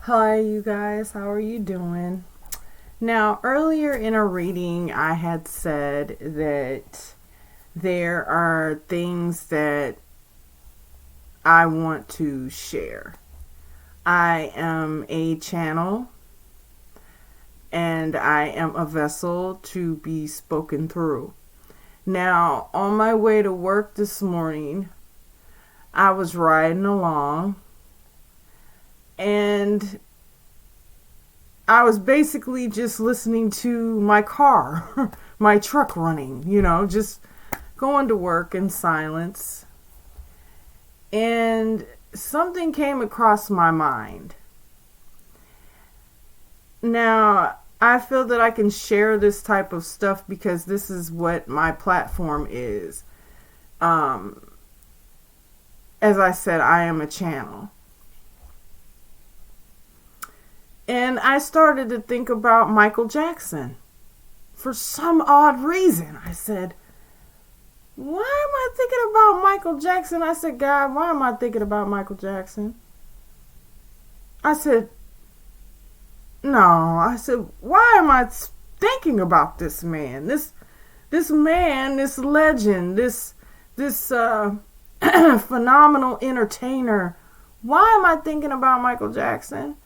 Hi, you guys. How are you doing? Now, earlier in a reading, I had said that there are things that I want to share. I am a channel and I am a vessel to be spoken through. Now, on my way to work this morning, I was riding along and I was basically just listening to my car, my truck running, just going to work in silence. And something came across my mind. Now, I feel that I can share this type of stuff because this is what my platform is. As I said, I am a channel. And I started to think about Michael Jackson. For some odd reason, I said, why am I thinking about Michael Jackson? I said, God, why am I thinking about Michael Jackson? I said, no. I said, why am I thinking about this man? This man, this legend, this phenomenal entertainer. Why am I thinking about Michael Jackson?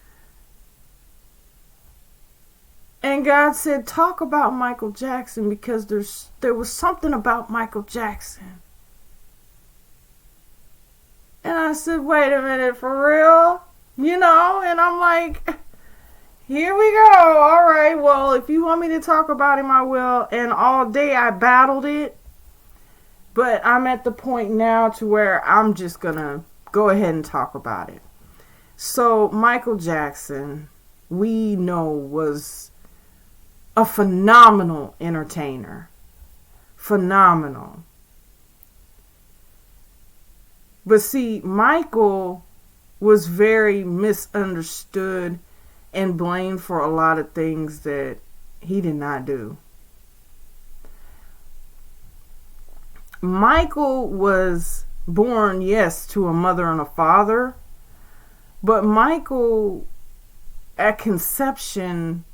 And God said, talk about Michael Jackson because there was something about Michael Jackson. And I said, wait a minute, for real? And I'm like, here we go. All right, well, if you want me to talk about him, I will. And all day I battled it. But I'm at the point now to where I'm just going to go ahead and talk about it. So Michael Jackson, we know, was a phenomenal entertainer. Phenomenal. But see, Michael was very misunderstood and blamed for a lot of things that he did not do. Michael was born, yes, to a mother and a father, but Michael at conception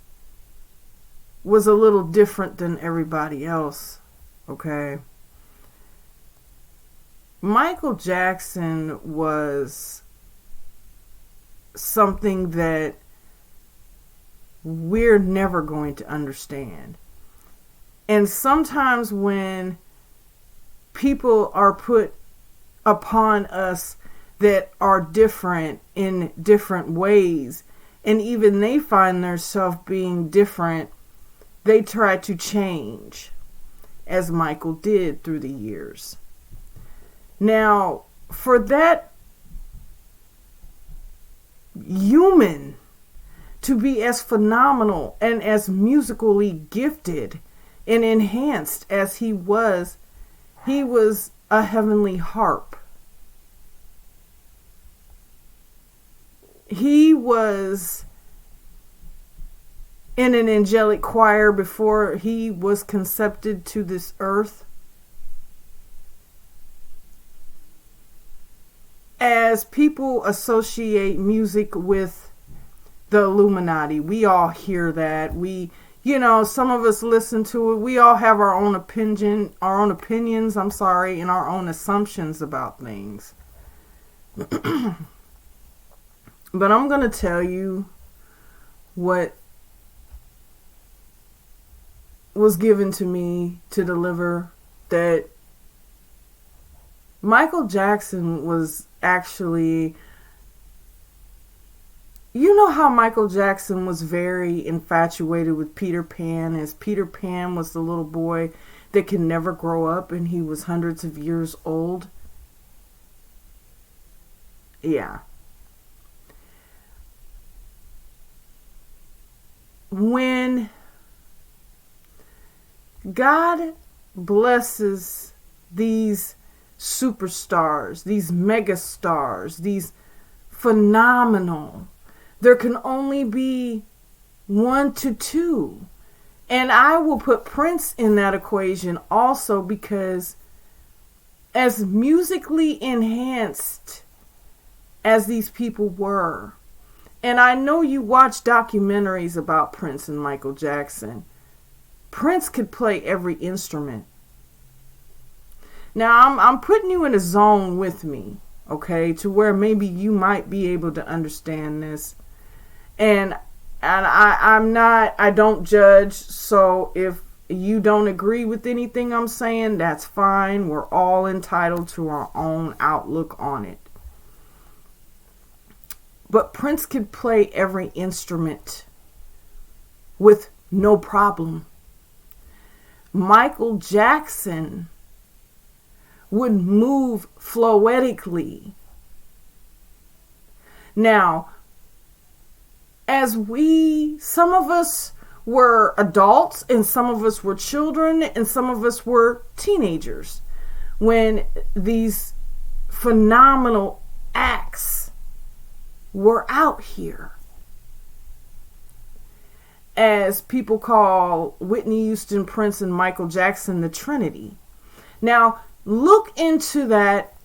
was a little different than everybody else, okay? Michael Jackson was something that we're never going to understand. And sometimes when people are put upon us that are different in different ways, and even they find themselves being different, they try to change, as Michael did through the years. Now, for that human to be as phenomenal and as musically gifted and enhanced as he was a heavenly harp. He was in an angelic choir before he was concepted to this earth. As people associate music with the Illuminati, we all hear that. Some of us listen to it. We all have our own opinions, and our own assumptions about things. But I'm going to tell you what was given to me to deliver, that Michael Jackson was actually, how Michael Jackson was very infatuated with Peter Pan, as Peter Pan was the little boy that can never grow up and he was hundreds of years old. Yeah. When God blesses these superstars, these megastars, these phenomenal, there can only be 1 to 2. And I will put Prince in that equation also, because as musically enhanced as these people were, And I know you watch documentaries about Prince and Michael Jackson. Prince could play every instrument. Now, I'm putting you in a zone with me, okay, to where maybe you might be able to understand this. And I don't judge, so if you don't agree with anything I'm saying, that's fine. We're all entitled to our own outlook on it. But Prince could play every instrument with no problem. Michael Jackson would move floetically. Now, some of us were adults and some of us were children and some of us were teenagers when these phenomenal acts were out here. As people call Whitney Houston, Prince, and Michael Jackson the Trinity. Now, look into that.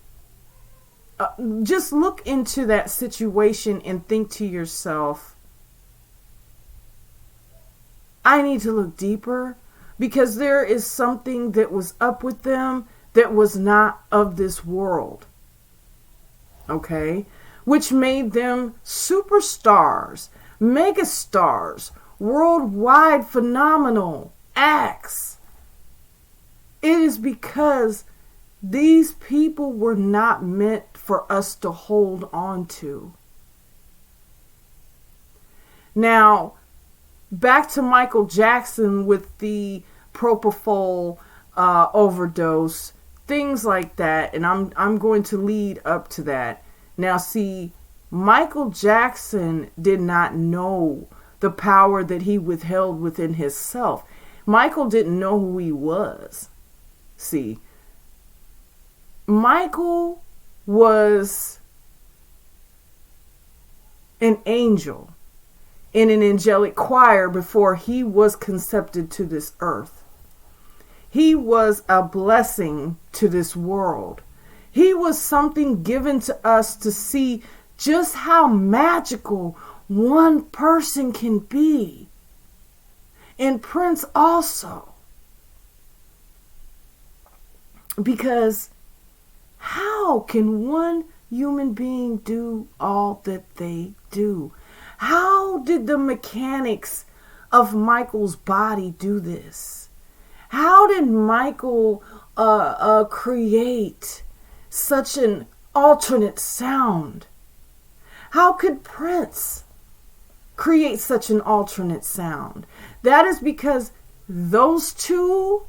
Just look into that situation and think to yourself, I need to look deeper because there is something that was up with them that was not of this world. Okay? Which made them superstars, megastars, worldwide phenomenal acts. It is because these people were not meant for us to hold on to. Now, back to Michael Jackson with the propofol overdose, things like that, and I'm going to lead up to that. Now, see, Michael Jackson did not know the power that he withheld within himself. Michael didn't know who he was. See, Michael was an angel in an angelic choir before he was concepted to this earth. He was a blessing to this world. He was something given to us to see just how magical one person can be. And Prince also. Because how can one human being do all that they do? How did the mechanics of Michael's body do this? How did Michael create such an alternate sound? How could Prince create such an alternate sound? That is because those two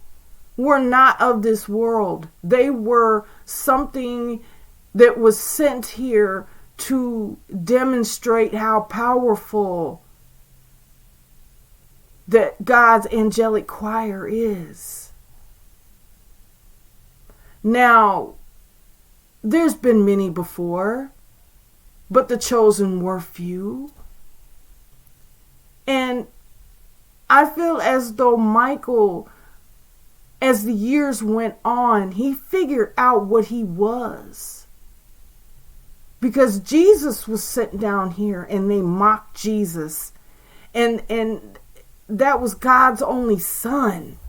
were not of this world. They were something that was sent here to demonstrate how powerful that God's angelic choir is. Now, there's been many before, but the chosen were few. And I feel as though Michael, as the years went on, he figured out what he was. Because Jesus was sent down here and they mocked Jesus. And that was God's only son.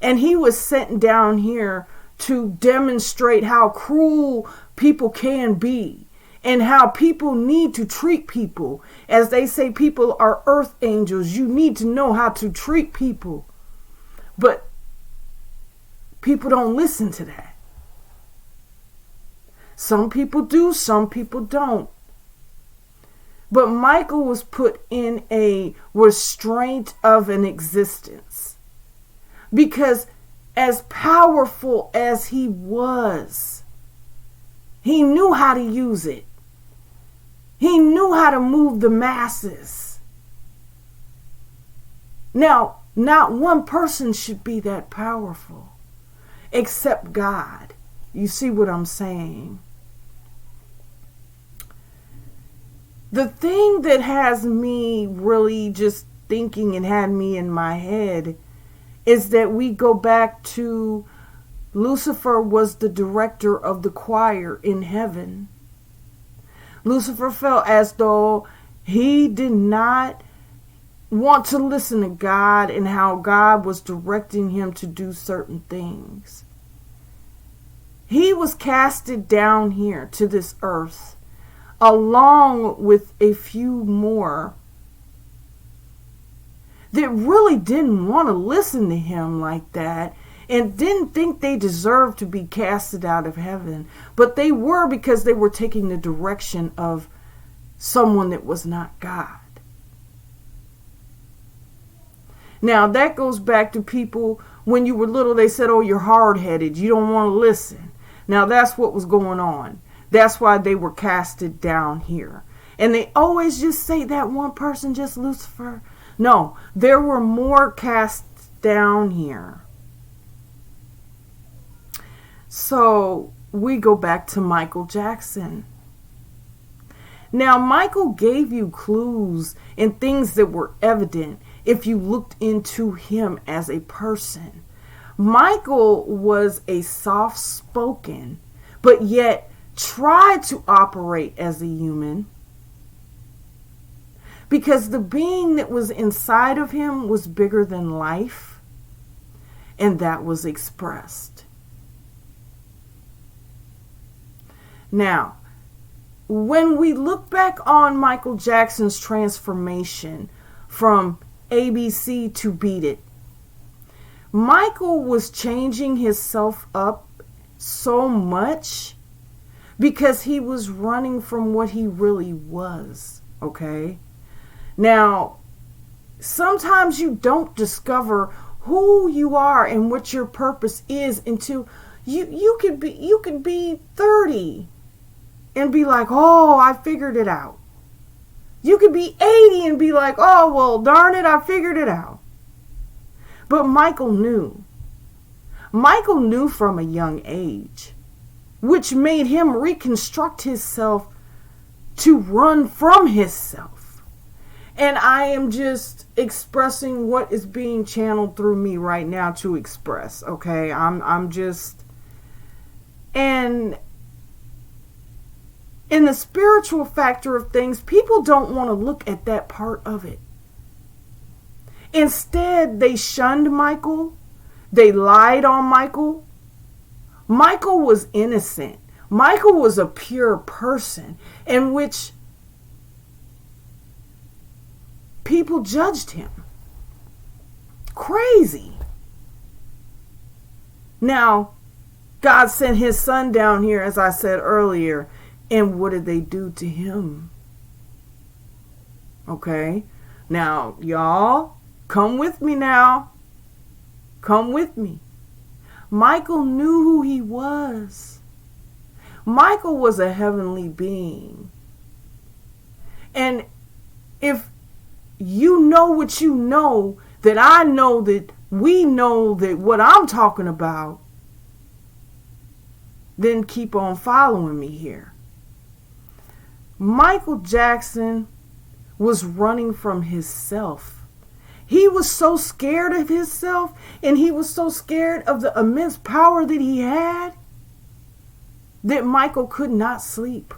And he was sent down here to demonstrate how cruel people can be and how people need to treat people. As they say, people are earth angels. You need to know how to treat people. But people don't listen to that. Some people do, some people don't. But Michael was put in a restraint of an existence. Because as powerful as he was, he knew how to use it. He knew how to move the masses. Now, not one person should be that powerful except God. You see what I'm saying? The thing that has me really just thinking and had me in my head is that we go back to Lucifer was the director of the choir in heaven. Lucifer felt as though He did not want to listen to God and how God was directing him to do certain things. He was casted down here to this earth along with a few more that really didn't want to listen to him like that and didn't think they deserved to be casted out of heaven. But they were, because they were taking the direction of someone that was not God. Now, that goes back to people, when you were little, they said, oh, you're hard-headed. You don't want to listen. Now, that's what was going on. That's why they were casted down here. And they always just say that one person, just Lucifer. No, there were more cast down here. So, we go back to Michael Jackson. Now, Michael gave you clues and things that were evident if you looked into him as a person. Michael was a soft-spoken, but yet tried to operate as a human, because the being that was inside of him was bigger than life, and that was expressed. Now, when we look back on Michael Jackson's transformation from ABC to Beat It, Michael was changing himself up so much because he was running from what he really was, okay? Now, sometimes you don't discover who you are and what your purpose is until you could be 30 and be like, oh, I figured it out. You could be 80 and be like, oh, well, darn it, I figured it out. But Michael knew. Michael knew from a young age, which made him reconstruct himself to run from himself. And I am just expressing what is being channeled through me right now to express, okay? I'm just... And in the spiritual factor of things, people don't want to look at that part of it. Instead, they shunned Michael. They lied on Michael. Michael was innocent. Michael was a pure person in which people judged him. Crazy. Now, God sent his son down here, as I said earlier, and what did they do to him? Okay? Now, y'all, come with me now. Come with me. Michael knew who he was. Michael was a heavenly being. And if you know what you know, that I know that we know that what I'm talking about, then keep on following me here. Michael Jackson was running from himself. He was so scared of himself, and he was so scared of the immense power that he had, that Michael could not sleep.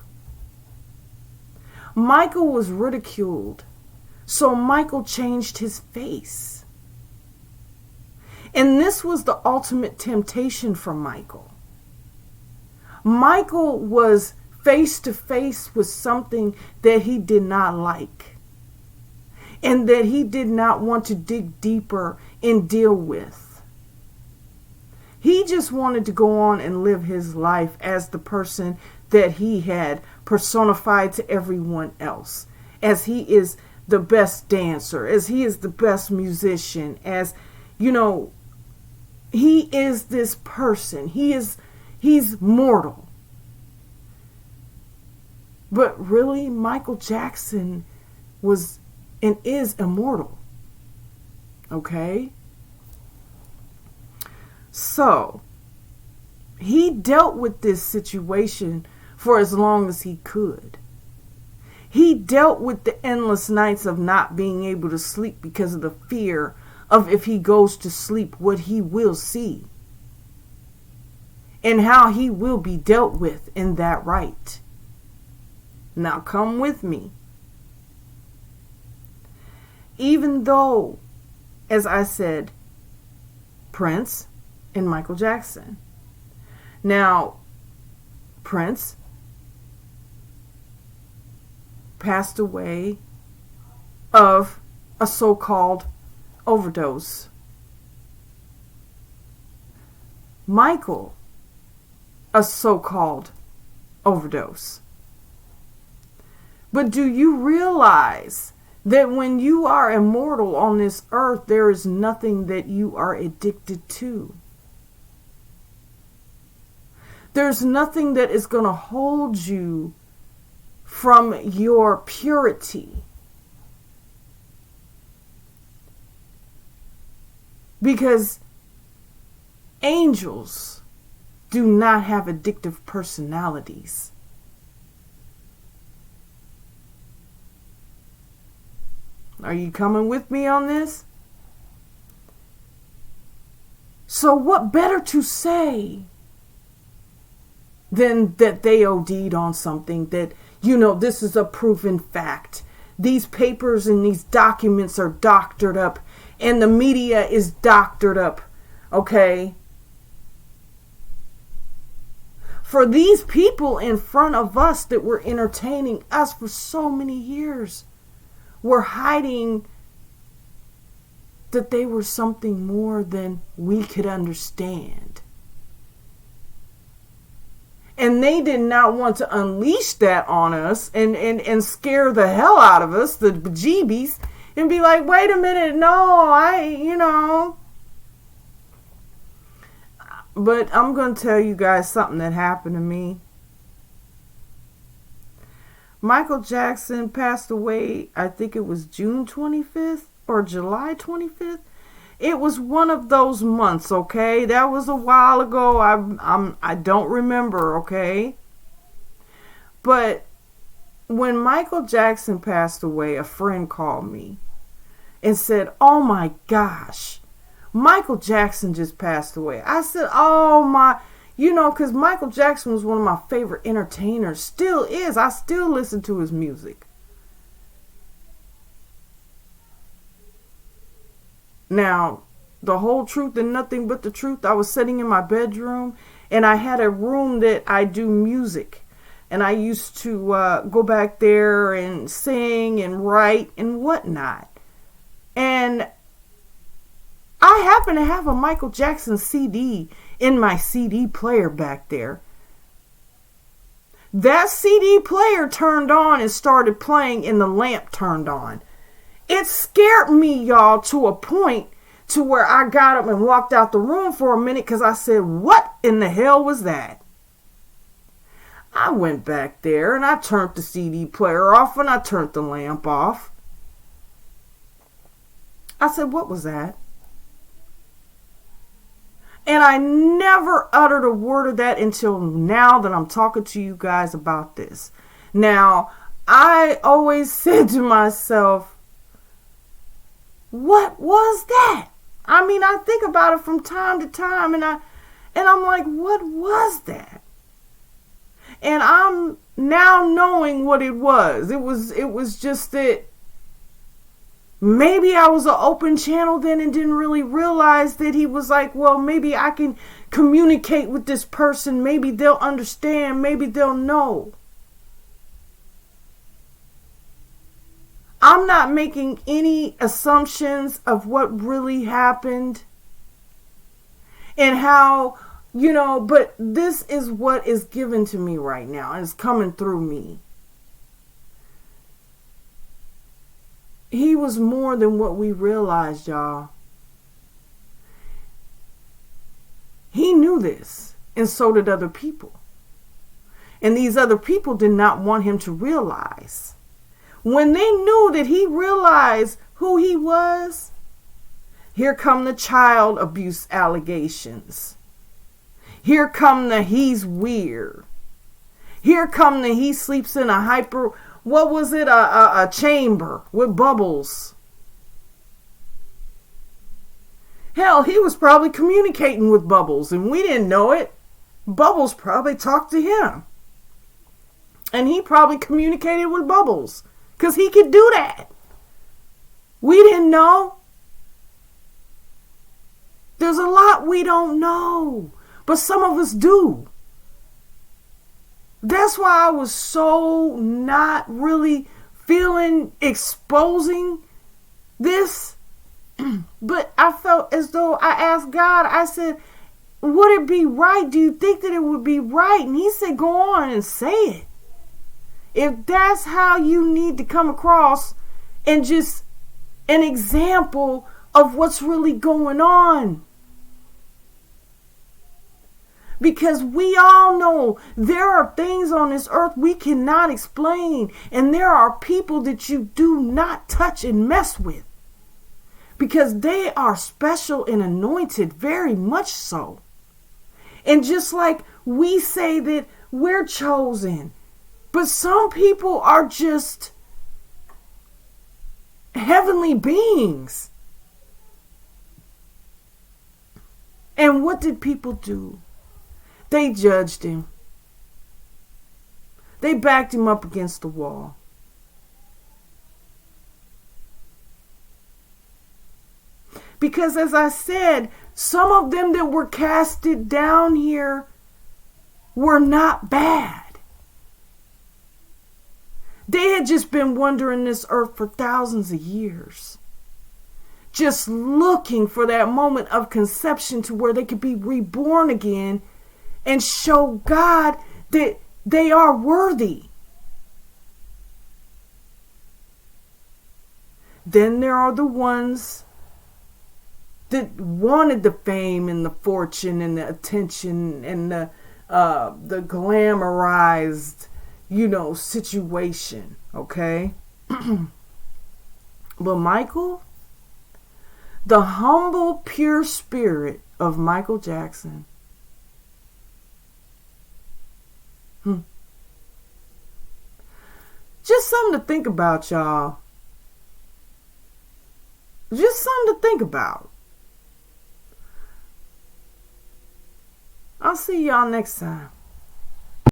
Michael was ridiculed, so Michael changed his face. And this was the ultimate temptation for Michael. Michael was face to face with something that he did not like, and that he did not want to dig deeper and deal with. He just wanted to go on and live his life as the person that he had personified to everyone else, as he is the best dancer, as he is the best musician, as, you know, he is this person. He's mortal. But really, Michael Jackson was and is immortal. Okay? So, he dealt with this situation for as long as he could. He dealt with the endless nights of not being able to sleep because of the fear of, if he goes to sleep, what he will see. And how he will be dealt with in that right. Now come with me. Even though, as I said, Prince and Michael Jackson. Now, Prince passed away of a so-called overdose. Michael, a so-called overdose. But do you realize that when you are immortal on this earth, there is nothing that you are addicted to? There's nothing that is going to hold you from your purity. Because angels do not have addictive personalities. Are you coming with me on this? So what better to say than that they OD'd on something that, this is a proven fact. These papers and these documents are doctored up, and the media is doctored up, okay? For these people in front of us that were entertaining us for so many years were hiding that they were something more than we could understand. And they did not want to unleash that on us and scare the hell out of us, the bejeebies, and be like, wait a minute, no, But I'm going to tell you guys something that happened to me. Michael Jackson passed away, I think it was June 25th or July 25th. It was one of those months, okay? That was a while ago. I don't remember, okay? But when Michael Jackson passed away, a friend called me and said, oh my gosh, Michael Jackson just passed away. I said, oh my, because Michael Jackson was one of my favorite entertainers. Still is. I still listen to his music. Now, the whole truth and nothing but the truth, I was sitting in my bedroom and I had a room that I do music. And I used to go back there and sing and write and whatnot. And I happen to have a Michael Jackson CD in my CD player back there. That CD player turned on and started playing and the lamp turned on. It scared me, y'all, to a point to where I got up and walked out the room for a minute because I said, what in the hell was that? I went back there and I turned the CD player off and I turned the lamp off. I said, what was that? And I never uttered a word of that until now that I'm talking to you guys about this. Now, I always said to myself, what was that? I mean, I think about it from time to time and I'm like, what was that? And I'm now knowing what it was. It was just that maybe I was an open channel then and didn't really realize that he was like, well, maybe I can communicate with this person. Maybe they'll understand. Maybe they'll know. I'm not making any assumptions of what really happened and how, but this is what is given to me right now and it's coming through me. He was more than what we realized, y'all. He knew this, and so did other people. And these other people did not want him to realize. When they knew that he realized who he was, here come the child abuse allegations. Here come the he's weird. Here come the he sleeps in a a chamber with bubbles. Hell, he was probably communicating with Bubbles and we didn't know it. Bubbles probably talked to him. And he probably communicated with Bubbles because he could do that. We didn't know. There's a lot we don't know, but some of us do. That's why I was so not really feeling exposing this. But I felt as though I asked God, I said, would it be right? Do you think that it would be right? And he said, go on and say it. If that's how you need to come across and just an example of what's really going on. Because we all know there are things on this earth we cannot explain. And there are people that you do not touch and mess with. Because they are special and anointed, very much so. And just like we say that we're chosen, but some people are just heavenly beings. And what did people do? They judged him. They backed him up against the wall. Because as I said, some of them that were casted down here were not bad. They had just been wandering this earth for thousands of years. Just looking for that moment of conception to where they could be reborn again and show God that they are worthy. Then there are the ones that wanted the fame and the fortune and the attention and the glamorized, situation, okay? But Michael, the humble, pure spirit of Michael Jackson, just something to think about, y'all. Just something to think about. I'll see y'all next time.